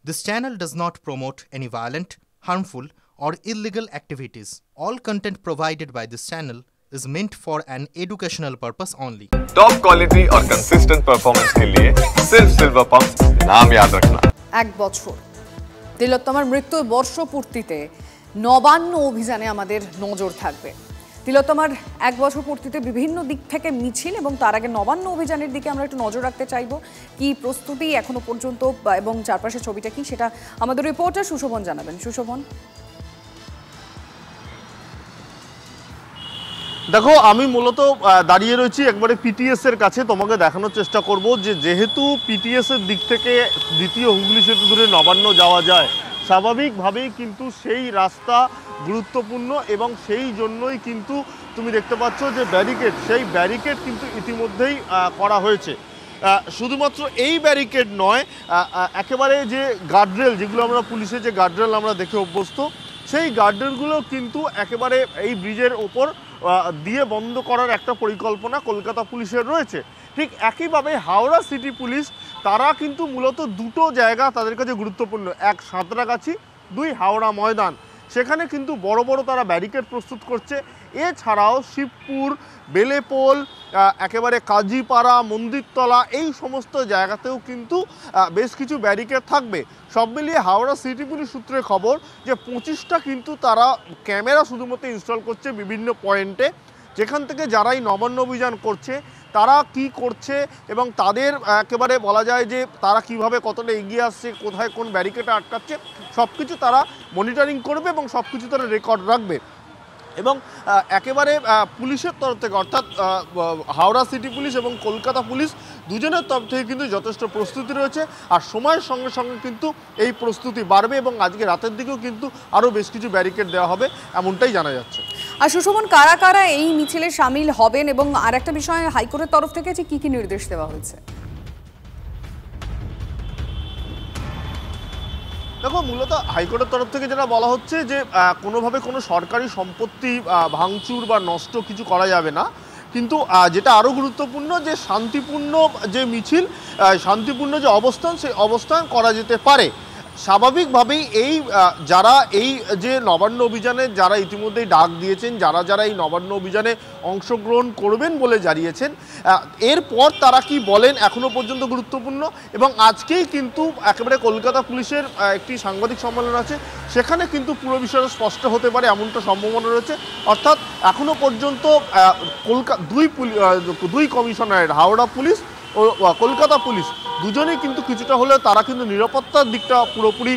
This channel does not promote any violent, harmful, or illegal activities. All content provided by this channel is meant for an educational purpose only. Top quality और consistent performance के लिए सिर्फ silver pump नाम याद रखना। एक বছর তিলোত্তমার মৃত্যুর বর্ষপূর্তিতে নবান্ন অভিযানে আমাদের নজর থাকবে। তিলোত্তমার এক বছর পূর্তিতে বিভিন্ন দিক থেকে মিছিল এবং তার আগে নবান্ন অভিযানের দিকে আমরা একটু নজর রাখতে চাইবো। কি প্রস্তুতি এখনো পর্যন্ত এবং চারপাশের ছবিটা কি সেটা আমাদের রিপোর্টার সুশোভন জানাবেন। সুশোভন, দেখো, আমি মূলত দাঁড়িয়ে রয়েছি একবারে পিটিএস এর কাছে। তোমাকে দেখানোর চেষ্টা করব যে যেহেতু পিটিএস এর দিক থেকে দ্বিতীয় হুগলি সেতু ধরে নবান্ন যাওয়া যায়, স্বাভাবিকভাবেই কিন্তু সেই রাস্তা গুরুত্বপূর্ণ এবং সেই জন্যই কিন্তু তুমি দেখতে পাচ্ছ যে সেই ব্যারিকেড কিন্তু ইতিমধ্যেই করা হয়েছে। শুধুমাত্র এই ব্যারিকেড নয়, একেবারে যে গার্ডরেল, যেগুলো আমরা পুলিশের যে গার্ডরেল আমরা দেখে অভ্যস্ত, সেই গার্ডরেলগুলো কিন্তু একেবারে এই ব্রিজের ওপর দিয়ে বন্ধ করার একটা পরিকল্পনা কলকাতা পুলিশের রয়েছে। ঠিক একইভাবে হাওড়া সিটি পুলিশ, তারা কিন্তু মূলত দুটো জায়গা তাদের কাছে গুরুত্বপূর্ণ, এক সাঁতরাগাছি, দুই হাওড়া ময়দান। সেখানে কিন্তু বড় বড় তারা ব্যারিকেড প্রস্তুত করছে। এছাড়াও শিবপুর, বেলেপোল, একেবারে কাজীপাড়া, মন্দিরতলা, এই সমস্ত জায়গাতেও কিন্তু বেশ কিছু ব্যারিকেড থাকবে। সব মিলিয়ে হাওড়া সিটি পুলিশ সূত্রে খবর যে 25টা কিন্তু তারা ক্যামেরা শুধুমাত্র ইনস্টল করছে বিভিন্ন পয়েন্টে, যেখান থেকে যারাই নবান্ন অভিযান করছে তারা কি করছে এবং তাদের একেবারে বলা যায় যে তারা কিভাবে কতটা এগিয়ে আসছে, কোথায় কোন ব্যারিকেডে আটকাচ্ছে, সব কিছু তারা মনিটরিং করবে এবং সব কিছু তারা রেকর্ড রাখবে। এবং একেবারে পুলিশের তরফ থেকে, অর্থাৎ হাওড়া সিটি পুলিশ এবং কলকাতা পুলিশ দুজনের তরফ থেকে কিন্তু যথেষ্ট প্রস্তুতি রয়েছে। আর সময়ের সঙ্গে সঙ্গে কিন্তু এই প্রস্তুতি বাড়বে এবং আজকে রাতের দিকেও কিন্তু আরও বেশ কিছু ব্যারিকেড দেওয়া হবে, এমনটাই জানা যাচ্ছে। আর সুশোভন, কারা কারা এই মিছিলে সামিল হবেন এবং আর একটা বিষয়, হাইকোর্টের তরফ থেকে কি কি নির্দেশ দেওয়া হয়েছে? দেখো, মূলত হাইকোর্টের তরফ থেকে যেটা বলা হচ্ছে যে কোনোভাবে কোনো সরকারি সম্পত্তি ভাঙচুর বা নষ্ট কিছু করা যাবে না, কিন্তু যেটা আরও গুরুত্বপূর্ণ যে শান্তিপূর্ণ যে মিছিল, শান্তিপূর্ণ যে অবস্থান, সেই অবস্থান করা যেতে পারে। স্বাভাবিকভাবেই যারা এই যে নবান্ন অভিযানে যারা ইতিমধ্যেই ডাক দিয়েছেন, যারা এই নবান্ন অভিযানে অংশগ্রহণ করবেন বলে জানিয়েছেন, এরপর তারা কি বলেন এখনও পর্যন্ত গুরুত্বপূর্ণ। এবং আজকেই কিন্তু একেবারে কলকাতা পুলিশের একটি সাংবাদিক সম্মেলন আছে, সেখানে কিন্তু পুরো বিষয়টা স্পষ্ট হতে পারে এমনটা সম্ভাবনা রয়েছে। অর্থাৎ এখনও পর্যন্ত দুই কমিশনারের, হাওড়া পুলিশ ও কলকাতা পুলিশ, দুজনেই কিন্তু কিছুটা হলেও তারা কিন্তু নিরাপত্তার দিকটা পুরোপুরি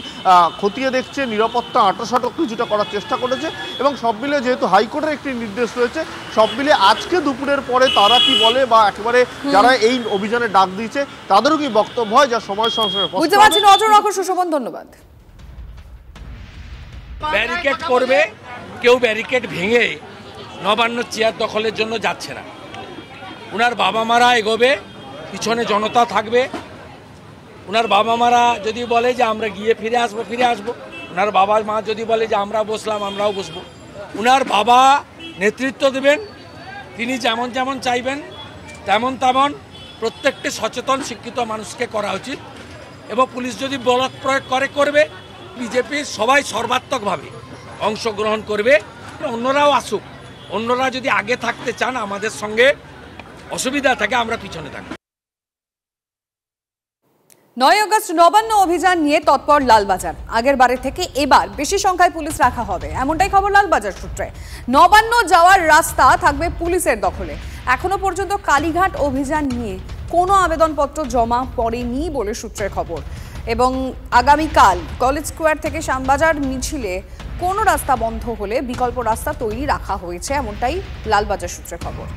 খতিয়ে দেখছে, নিরাপত্তা আঁটাসাঁটো কিছুটা করার চেষ্টা করেছে। এবং সব মিলে যেহেতু হাইকোর্টের একটি নির্দেশ রয়েছে, সব মিলে আজকে দুপুরের পরে তারা কি বলে বা একেবারে যারা এই অভিযানে ডাক দিয়েছে তাদেরও কি বক্তব্য হয়, যা সময় সঙ্গে বুঝতে পারছি। নজর রাখো সুশোভন, ধন্যবাদ। ব্যারিকেড করবে, কেউ ব্যারিকেড ভেঙে নবান্ন চেয়ার দখলের জন্য যাচ্ছে না। ওনার বাবা মারা এগোবে, পিছনে জনতা থাকবে। ওনার বাবা মারা যদি বলে যে আমরা গিয়ে ফিরে আসবো। ওনার বাবা মা যদি বলে যে আমরা বসলাম, আমরাও বসবো। ওনার বাবা নেতৃত্ব দেবেন, তিনি যেমন চাইবেন তেমন প্রত্যেকটি সচেতন শিক্ষিত মানুষকে করা উচিত। এবং পুলিশ যদি বল প্রয়োগ করবে, বিজেপির সবাই সর্বাত্মকভাবে অংশগ্রহণ করবে। অন্যরাও আসুক, অন্যরা যদি আগে থাকতে চান, আমাদের সঙ্গে অসুবিধা থাকে, আমরা পিছনে থাকবো। 9 আগস্ট নবান্ন অভিযান নিয়ে তৎপর লালবাজার। আগের বারের থেকে এবার বেশি সংখ্যায় পুলিশ রাখা হবে, এমনটাই খবর লালবাজার সূত্রে। নবান্ন যাওয়ার রাস্তা থাকবে পুলিশের দখলে। এখনো পর্যন্ত কালীঘাট অভিযান নিয়ে কোনো আবেদনপত্র জমা পড়েনি বলে সূত্রের খবর। এবং আগামীকাল কলেজ স্কোয়ার থেকে শ্যামবাজার মিছিলে কোনো রাস্তা বন্ধ হলে বিকল্প রাস্তা তৈরি রাখা হয়েছে, এমনটাই লালবাজার সূত্রের খবর।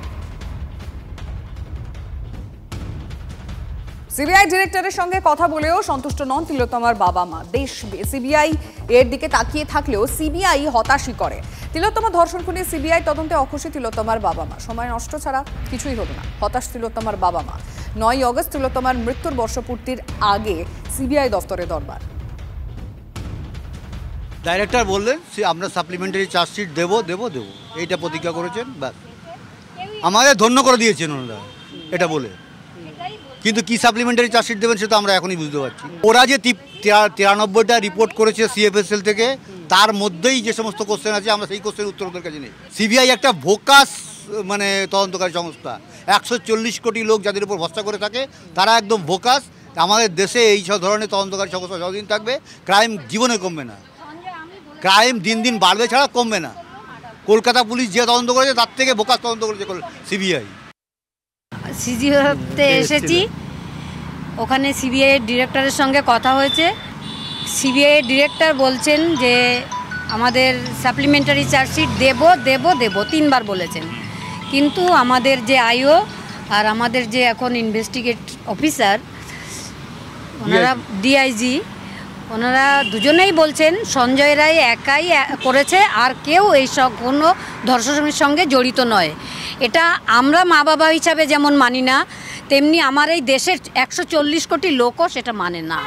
সিবিআই ডিরেক্টরের সঙ্গে কথা বলেও সন্তুষ্ট নন তিলোত্তমার বাবা মা। সিবিআই এর দিকে তাকিয়ে থাকলেও সিবিআই হতাশই করে। তিলোত্তমা ধর্ষণ খুনে সিবিআই তদন্তে অখুশি তিলোত্তমার বাবা মা। সময় নষ্ট ছাড়া কিছুই হলো না, হতাশ তিলোত্তমার বাবা মা। 9 আগস্ট তিলোত্তমার মৃত্যুর বর্ষপূর্তির আগে সিবিআই দফতরে দরবার। ডাইরেক্টর বললেন আমরা সাপ্লিমেন্টারি চার্জশিট দেবো, এইটা প্রতিজ্ঞা করেছেন, ব্যাস আমাদের ধন্য করে দিয়েছেন ওনারা এটা বলে। কিন্তু কি সাপ্লিমেন্টারি চার্জশিট দেবেন সেটা আমরা এখনই বুঝতে পারছি। ওরা যে 93টা রিপোর্ট করেছে সিএফএসএল থেকে, তার মধ্যেই যে সমস্ত কোশ্চেন আছে আমরা সেই কোশ্চেনের উত্তর ওদের কাছে নেই। সিবিআই একটা ভোকাস মানে তদন্তকারী সংস্থা, 140 কোটি লোক যাদের উপর ভরসা করে থাকে তারা একদম ভোকাস। আমাদের দেশে এই সব ধরনের তদন্তকারী সংস্থা যতদিন থাকবে ক্রাইম জীবনে কমবে না, ক্রাইম দিন দিন বাড়বে ছাড়া কমবে না। কলকাতা পুলিশ যে তদন্ত করেছে তার থেকে ভোকাস তদন্ত করেছে সিবিআই। সিজিওতে এসেছি, ওখানে সিবিআই ডিরেক্টরের সঙ্গে কথা হয়েছে। সিবিআই ডিরেক্টর বলছেন যে আমাদের সাপ্লিমেন্টারি চার্জশিট দেব 3বার বলেছেন, কিন্তু আমাদের যে আইও আর আমাদের যে এখন ইনভেস্টিগেট অফিসার ওনারা ডিআইজি ওনারা দুজনেই বলছেন সঞ্জয় রায় একাই করেছে, আর কেউ এইসব কোনো ধর্ষণের সঙ্গে জড়িত নয়। এটা আমরা মা বাবা হিসাবে যেমন মানি না, তেমনি আমার এই দেশের 140 কোটি লোকও সেটা মানে না।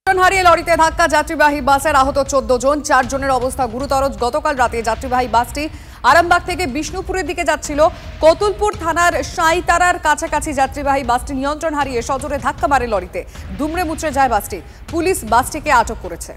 হারিয়ে লরিতে ধাক্কা, যাত্রীবাহী বাসের আহত 14 জন, 4 জনের অবস্থা গুরুতর। গতকাল রাতে যাত্রীবাহী বাসটি আরামবাগ থেকে বিষ্ণুপুরের দিকে যাচ্ছিল। কতুলপুর থানার সাঁইতারার কাছাকাছি যাত্রীবাহী বাসটি নিয়ন্ত্রণ হারিয়ে সজোরে ধাক্কা মারে লরিতে। দুমড়ে মুচড়ে যায় বাসটি। পুলিশ বাসটিকে আটক করেছে।